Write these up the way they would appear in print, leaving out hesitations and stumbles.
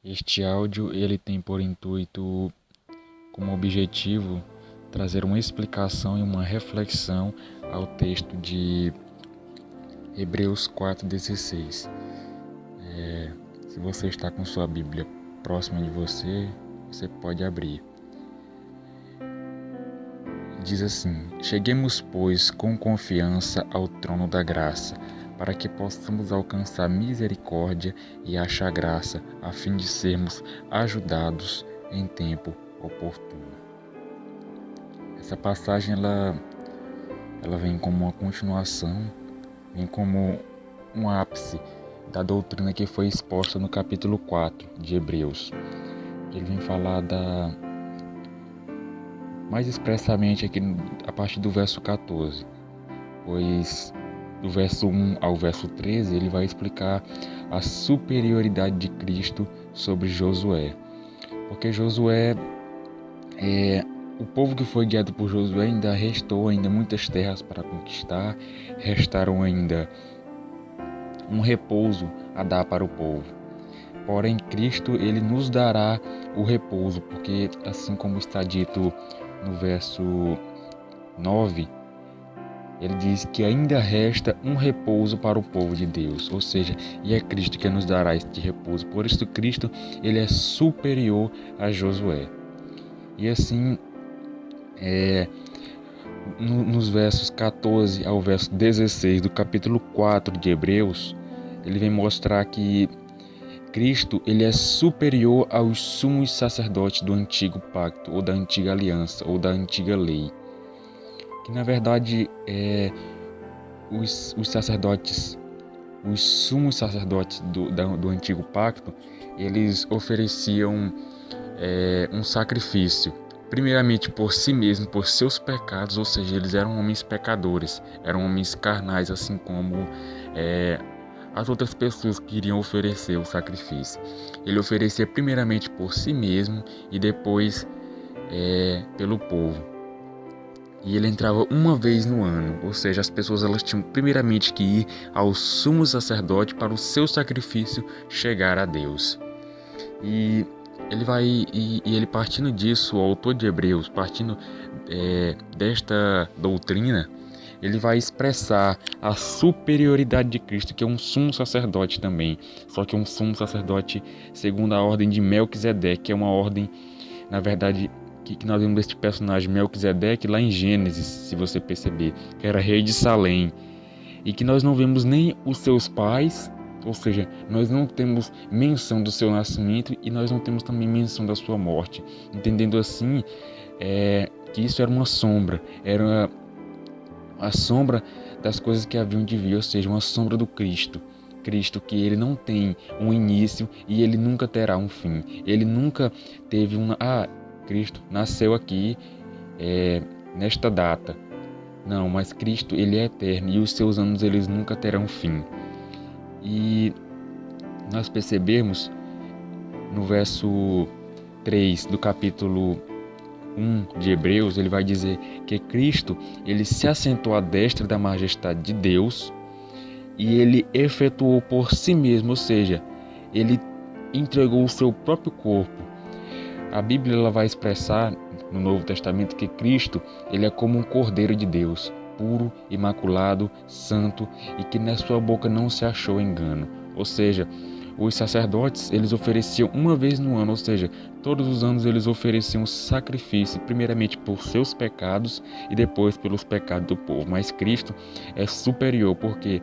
Este áudio ele tem por intuito, como objetivo, trazer uma explicação e uma reflexão ao texto de Hebreus 4,16. Se você está com sua Bíblia próxima de você, você pode abrir. Diz assim: Cheguemos, pois, com confiança ao trono da graça, para que possamos alcançar misericórdia e achar graça, a fim de sermos ajudados em tempo oportuno. Essa passagem ela vem como uma continuação, vem como um ápice da doutrina que foi exposta no capítulo 4 de Hebreus. Ele vem falar mais expressamente aqui a partir do verso 14, pois do verso 1 ao verso 13 ele vai explicar a superioridade de Cristo sobre Josué. Porque Josué, o povo que foi guiado por Josué ainda restou muitas terras para conquistar, restaram ainda um repouso a dar para o povo. Porém, Cristo ele nos dará o repouso, porque assim como está dito no verso 9, ele diz que ainda resta um repouso para o povo de Deus, ou seja, e é Cristo que nos dará este repouso. Por isso Cristo ele é superior a Josué. E assim, nos versos 14 ao verso 16 do capítulo 4 de Hebreus, ele vem mostrar que Cristo ele é superior aos sumos sacerdotes do antigo pacto, ou da antiga aliança, ou da antiga lei. Que na verdade os sacerdotes, os sumos sacerdotes do antigo pacto, eles ofereciam um sacrifício, primeiramente por si mesmos, por seus pecados, ou seja, eles eram homens pecadores, eram homens carnais, assim como as outras pessoas que iriam oferecer o sacrifício. Ele oferecia primeiramente por si mesmo e depois pelo povo. E ele entrava uma vez no ano, ou seja, as pessoas elas tinham primeiramente que ir ao sumo sacerdote para o seu sacrifício chegar a Deus. E ele partindo disso, o autor de Hebreus, partindo desta doutrina, ele vai expressar a superioridade de Cristo, que é um sumo sacerdote também, só que um sumo sacerdote segundo a ordem de Melquisedeque, que é uma ordem, na verdade, que nós vemos este personagem Melquisedeque lá em Gênesis, se você perceber, que era rei de Salém, e que nós não vemos nem os seus pais, ou seja, nós não temos menção do seu nascimento e nós não temos também menção da sua morte, entendendo assim que isso era uma sombra, era a sombra das coisas que haviam de vir, ou seja, uma sombra do Cristo. Cristo que ele não tem um início e ele nunca terá um fim. Ele nunca teve Cristo nasceu aqui nesta data. Não, mas Cristo ele é eterno e os seus anos eles nunca terão fim. E nós percebemos no verso 3 do capítulo 1 de Hebreus, ele vai dizer que Cristo ele se assentou à destra da majestade de Deus e ele efetuou por si mesmo, ou seja, ele entregou o seu próprio corpo. A Bíblia ela vai expressar no Novo Testamento que Cristo ele é como um cordeiro de Deus, puro, imaculado, santo, e que na sua boca não se achou engano. Ou seja, os sacerdotes eles ofereciam uma vez no ano, ou seja, todos os anos eles ofereciam sacrifício, primeiramente por seus pecados e depois pelos pecados do povo. Mas Cristo é superior, porque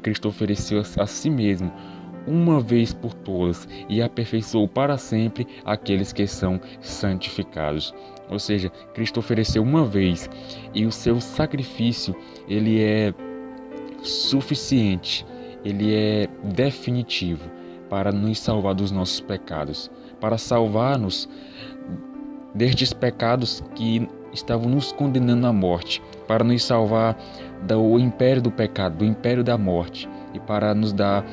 Cristo ofereceu a si mesmo uma vez por todas e aperfeiçoou para sempre aqueles que são santificados. Ou seja, Cristo ofereceu uma vez e o seu sacrifício ele é suficiente, ele é definitivo para nos salvar dos nossos pecados, para salvar-nos destes pecados que estavam nos condenando à morte, para nos salvar do império do pecado, do império da morte e para nos dar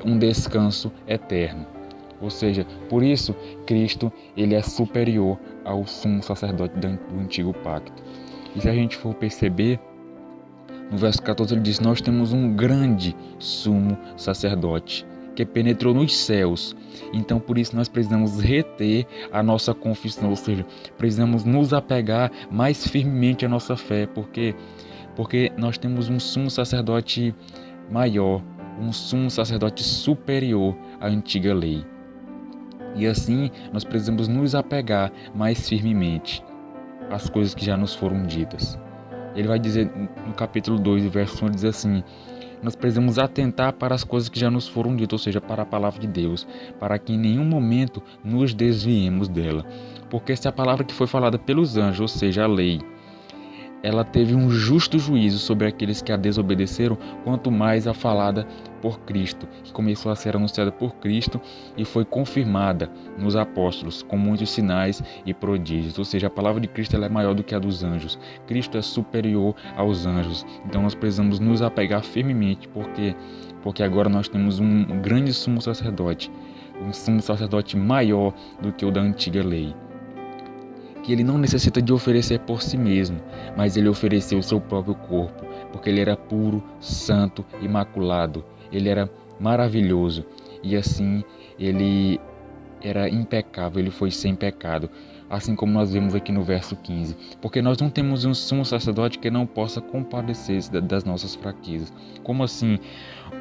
um descanso eterno. Ou seja, por isso Cristo ele é superior ao sumo sacerdote do antigo pacto. E se a gente for perceber, no verso 14 ele diz: nós temos um grande sumo sacerdote, que penetrou nos céus. Então, por isso, nós precisamos reter a nossa confissão, ou seja, precisamos nos apegar mais firmemente à nossa fé, porque nós temos um sumo sacerdote maior, um sumo sacerdote superior à antiga lei. E assim, nós precisamos nos apegar mais firmemente às coisas que já nos foram ditas. Ele vai dizer no capítulo 2, verso 1, ele diz assim: nós precisamos atentar para as coisas que já nos foram ditas, ou seja, para a palavra de Deus, para que em nenhum momento nos desviemos dela. Porque se a palavra que foi falada pelos anjos, ou seja, a lei, ela teve um justo juízo sobre aqueles que a desobedeceram, quanto mais a falada por Cristo, que começou a ser anunciada por Cristo e foi confirmada nos apóstolos com muitos sinais e prodígios. Ou seja, a palavra de Cristo ela é maior do que a dos anjos. Cristo é superior aos anjos. Então nós precisamos nos apegar firmemente, porque agora nós temos um grande sumo sacerdote maior do que o da antiga lei, que ele não necessita de oferecer por si mesmo, mas ele ofereceu o seu próprio corpo, porque ele era puro, santo, imaculado, ele era maravilhoso, e assim ele era impecável, ele foi sem pecado, assim como nós vemos aqui no verso 15, porque nós não temos um sumo sacerdote que não possa compadecer-se das nossas fraquezas. Como assim?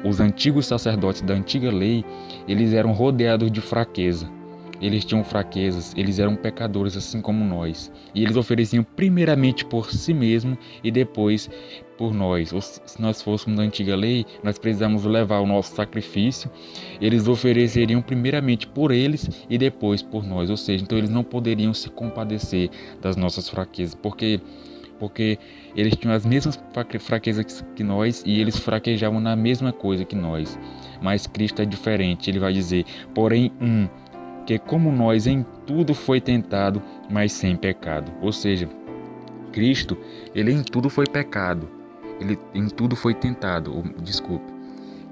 Os antigos sacerdotes da antiga lei, eles eram rodeados de fraqueza. Eles tinham fraquezas, eles eram pecadores assim como nós. E eles ofereciam primeiramente por si mesmo e depois por nós. Ou se nós fôssemos da antiga lei, nós precisamos levar o nosso sacrifício. Eles ofereceriam primeiramente por eles e depois por nós. Ou seja, então eles não poderiam se compadecer das nossas fraquezas, porque eles tinham as mesmas fraquezas que nós e eles fraquejavam na mesma coisa que nós. Mas Cristo é diferente, ele vai dizer, porém que como nós em tudo foi tentado, mas sem pecado. Ou seja, Cristo, ele em tudo foi pecado, ele em tudo foi tentado,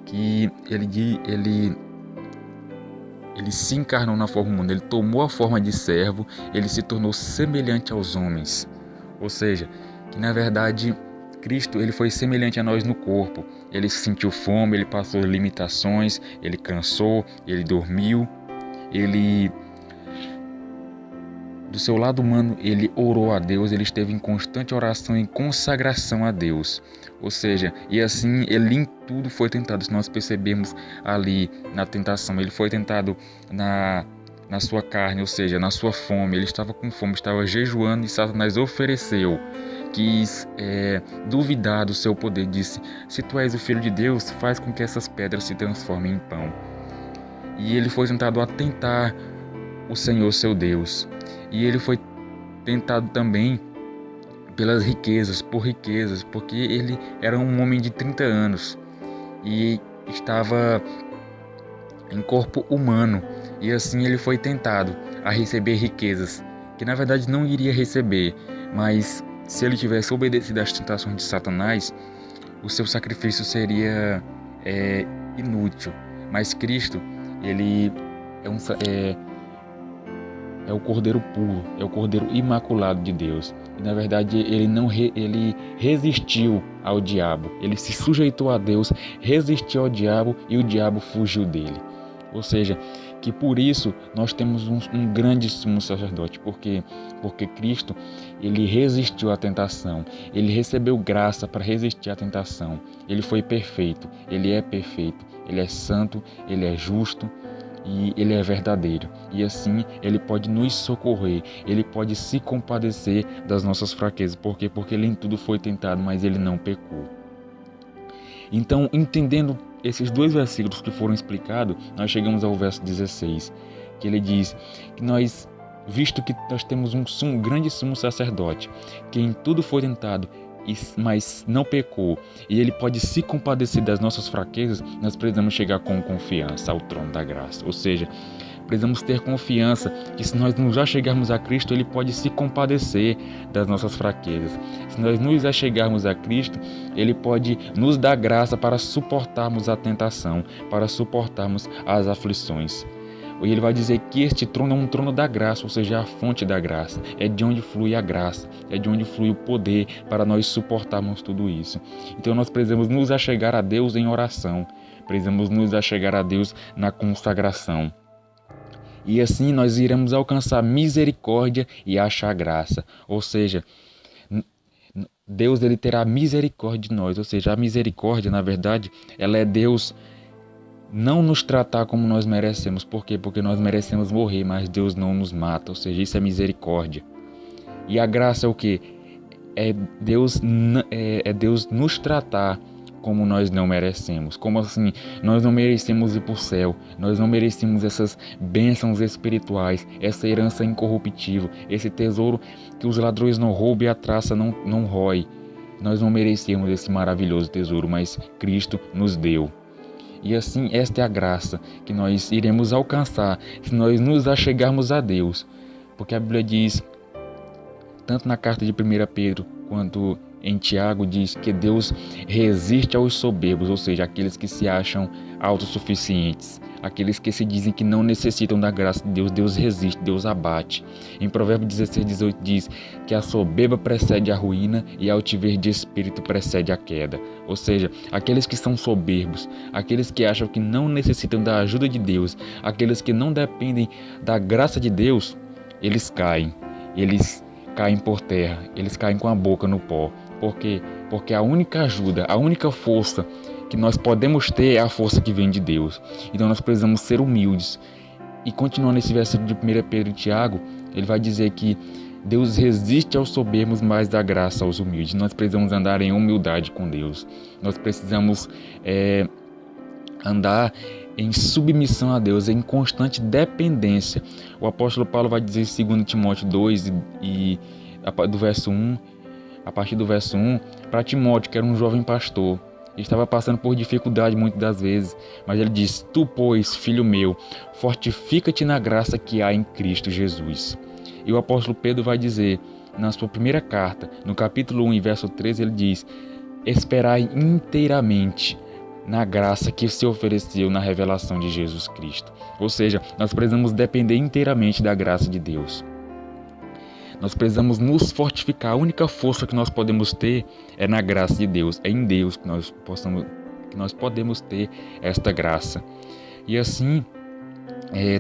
que ele se encarnou na forma humana, ele tomou a forma de servo, ele se tornou semelhante aos homens. Ou seja, que na verdade Cristo ele foi semelhante a nós no corpo, ele sentiu fome, ele passou limitações, ele cansou, ele dormiu. Ele, do seu lado humano, ele orou a Deus, ele esteve em constante oração e consagração a Deus. Ou seja, e assim ele em tudo foi tentado. Se nós percebemos ali na tentação, ele foi tentado na sua carne, ou seja, na sua fome. Ele estava com fome, estava jejuando e Satanás ofereceu, quis duvidar do seu poder. Disse, se tu és o Filho de Deus, faz com que essas pedras se transformem em pão. E ele foi tentado a tentar o Senhor, seu Deus. E ele foi tentado também pelas riquezas, porque ele era um homem de 30 anos e estava em corpo humano. E assim ele foi tentado a receber riquezas, que na verdade não iria receber, mas se ele tivesse obedecido às tentações de Satanás, o seu sacrifício seria inútil. Mas Cristo, ele é o Cordeiro puro, é o Cordeiro imaculado de Deus. E na verdade ele resistiu ao diabo, ele se sujeitou a Deus, resistiu ao diabo e o diabo fugiu dele. Ou seja, que por isso nós temos um grande sumo sacerdote, porque Cristo ele resistiu à tentação, ele recebeu graça para resistir à tentação, ele foi perfeito, ele é santo, ele é justo e ele é verdadeiro. E assim ele pode nos socorrer, ele pode se compadecer das nossas fraquezas, porque ele em tudo foi tentado, mas ele não pecou. Então, entendendo esses dois versículos que foram explicados, nós chegamos ao verso 16, que ele diz que nós, visto que nós temos um grande sumo sacerdote, que em tudo foi tentado, mas não pecou, e ele pode se compadecer das nossas fraquezas, nós precisamos chegar com confiança ao trono da graça. Ou seja, precisamos ter confiança que se nós nos achegarmos a Cristo, ele pode se compadecer das nossas fraquezas. Se nós nos achegarmos a Cristo, ele pode nos dar graça para suportarmos a tentação, para suportarmos as aflições. E ele vai dizer que este trono é um trono da graça, ou seja, é a fonte da graça. É de onde flui a graça, é de onde flui o poder para nós suportarmos tudo isso. Então nós precisamos nos achegar a Deus em oração, precisamos nos achegar a Deus na consagração. E assim nós iremos alcançar misericórdia e achar graça. Ou seja, Deus ele terá misericórdia de nós. Ou seja, a misericórdia, na verdade, ela é Deus não nos tratar como nós merecemos. Por quê? Porque nós merecemos morrer, mas Deus não nos mata. Ou seja, isso é misericórdia. E a graça é o quê? É Deus nos tratar como nós não merecemos. Como assim? Nós não merecemos ir para o céu. Nós não merecemos essas bênçãos espirituais, essa herança incorruptível, esse tesouro que os ladrões não roubam e a traça não rói. Nós não merecemos esse maravilhoso tesouro, mas Cristo nos deu. E assim, esta é a graça que nós iremos alcançar se nós nos achegarmos a Deus. Porque a Bíblia diz, tanto na carta de 1 Pedro quanto em Tiago, diz que Deus resiste aos soberbos, ou seja, aqueles que se acham autossuficientes, aqueles que se dizem que não necessitam da graça de Deus. Deus resiste, Deus abate. Em Provérbios 16:18 diz que a soberba precede a ruína e a altivez de espírito precede a queda. Ou seja, aqueles que são soberbos, aqueles que acham que não necessitam da ajuda de Deus, aqueles que não dependem da graça de Deus, eles caem por terra, eles caem com a boca no pó. Por quê? Porque a única ajuda, a única força que nós podemos ter é a força que vem de Deus. Então nós precisamos ser humildes. E continuando esse versículo de 1 Pedro e Tiago, ele vai dizer que Deus resiste aos soberbos, mas dá graça aos humildes. Nós precisamos andar em humildade com Deus. Nós precisamos andar em submissão a Deus, em constante dependência. O apóstolo Paulo vai dizer em 2 Timóteo 2, a partir do verso 1, para Timóteo, que era um jovem pastor, ele estava passando por dificuldade muitas das vezes, mas ele diz: Tu, pois, filho meu, fortifica-te na graça que há em Cristo Jesus. E o apóstolo Pedro vai dizer, na sua primeira carta, no capítulo 1, verso 13, ele diz: Esperai inteiramente na graça que se ofereceu na revelação de Jesus Cristo. Ou seja, nós precisamos depender inteiramente da graça de Deus. Nós precisamos nos fortificar. A única força que nós podemos ter é na graça de Deus. É em Deus que nós podemos ter esta graça. E assim,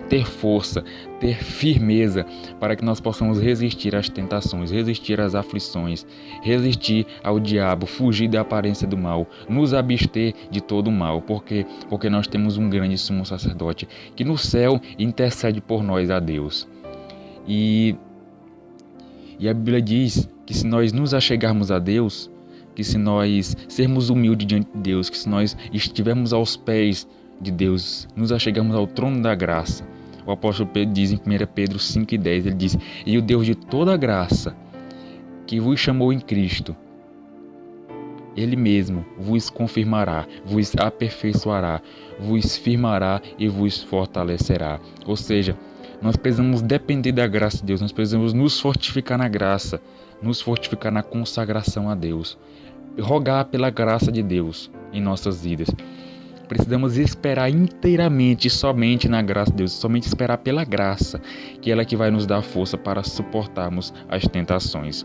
ter força, ter firmeza para que nós possamos resistir às tentações, resistir às aflições, resistir ao diabo, fugir da aparência do mal, nos abster de todo o mal, porque nós temos um grande sumo sacerdote que no céu intercede por nós a Deus. E a Bíblia diz que se nós nos achegarmos a Deus, que se nós sermos humildes diante de Deus, que se nós estivermos aos pés de Deus, nos achegamos ao trono da graça. O apóstolo Pedro diz em 1 Pedro 5:10, ele diz: E o Deus de toda graça, que vos chamou em Cristo, Ele mesmo vos confirmará, vos aperfeiçoará, vos firmará e vos fortalecerá. Ou seja, nós precisamos depender da graça de Deus, nós precisamos nos fortificar na graça, nos fortificar na consagração a Deus, rogar pela graça de Deus em nossas vidas. Precisamos esperar inteiramente somente na graça de Deus, somente esperar pela graça, que ela é que vai nos dar força para suportarmos as tentações.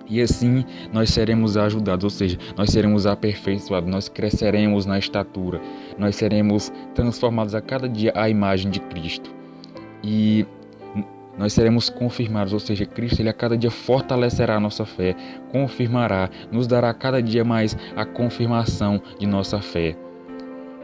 E assim nós seremos ajudados, ou seja, nós seremos aperfeiçoados, nós cresceremos na estatura, nós seremos transformados a cada dia à imagem de Cristo. E nós seremos confirmados, ou seja, Cristo ele a cada dia fortalecerá a nossa fé, confirmará, nos dará a cada dia mais a confirmação de nossa fé.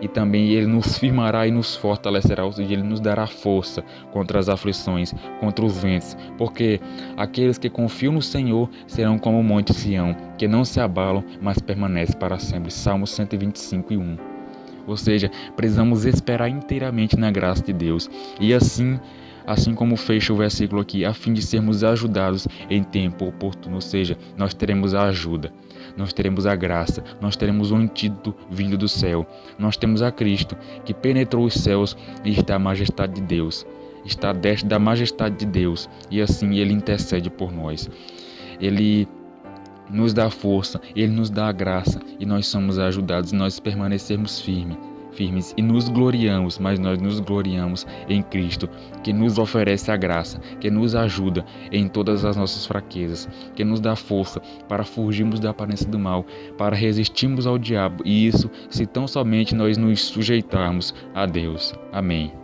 E também Ele nos firmará e nos fortalecerá, ou seja, Ele nos dará força contra as aflições, contra os ventos, porque aqueles que confiam no Senhor serão como o monte Sião, que não se abalam, mas permanece para sempre. Salmos 125:1. Ou seja, precisamos esperar inteiramente na graça de Deus. E assim como fecha o versículo aqui, a fim de sermos ajudados em tempo oportuno, ou seja, nós teremos a ajuda, nós teremos a graça, nós teremos o antídoto vindo do céu. Nós temos a Cristo, que penetrou os céus e está à majestade de Deus, está à destra da majestade de Deus, e assim Ele intercede por nós. Ele nos dá força, Ele nos dá a graça, e nós somos ajudados, nós permanecermos firmes firmes e nos gloriamos, mas nós nos gloriamos em Cristo, que nos oferece a graça, que nos ajuda em todas as nossas fraquezas, que nos dá força para fugirmos da aparência do mal, para resistirmos ao diabo, e isso se tão somente nós nos sujeitarmos a Deus. Amém.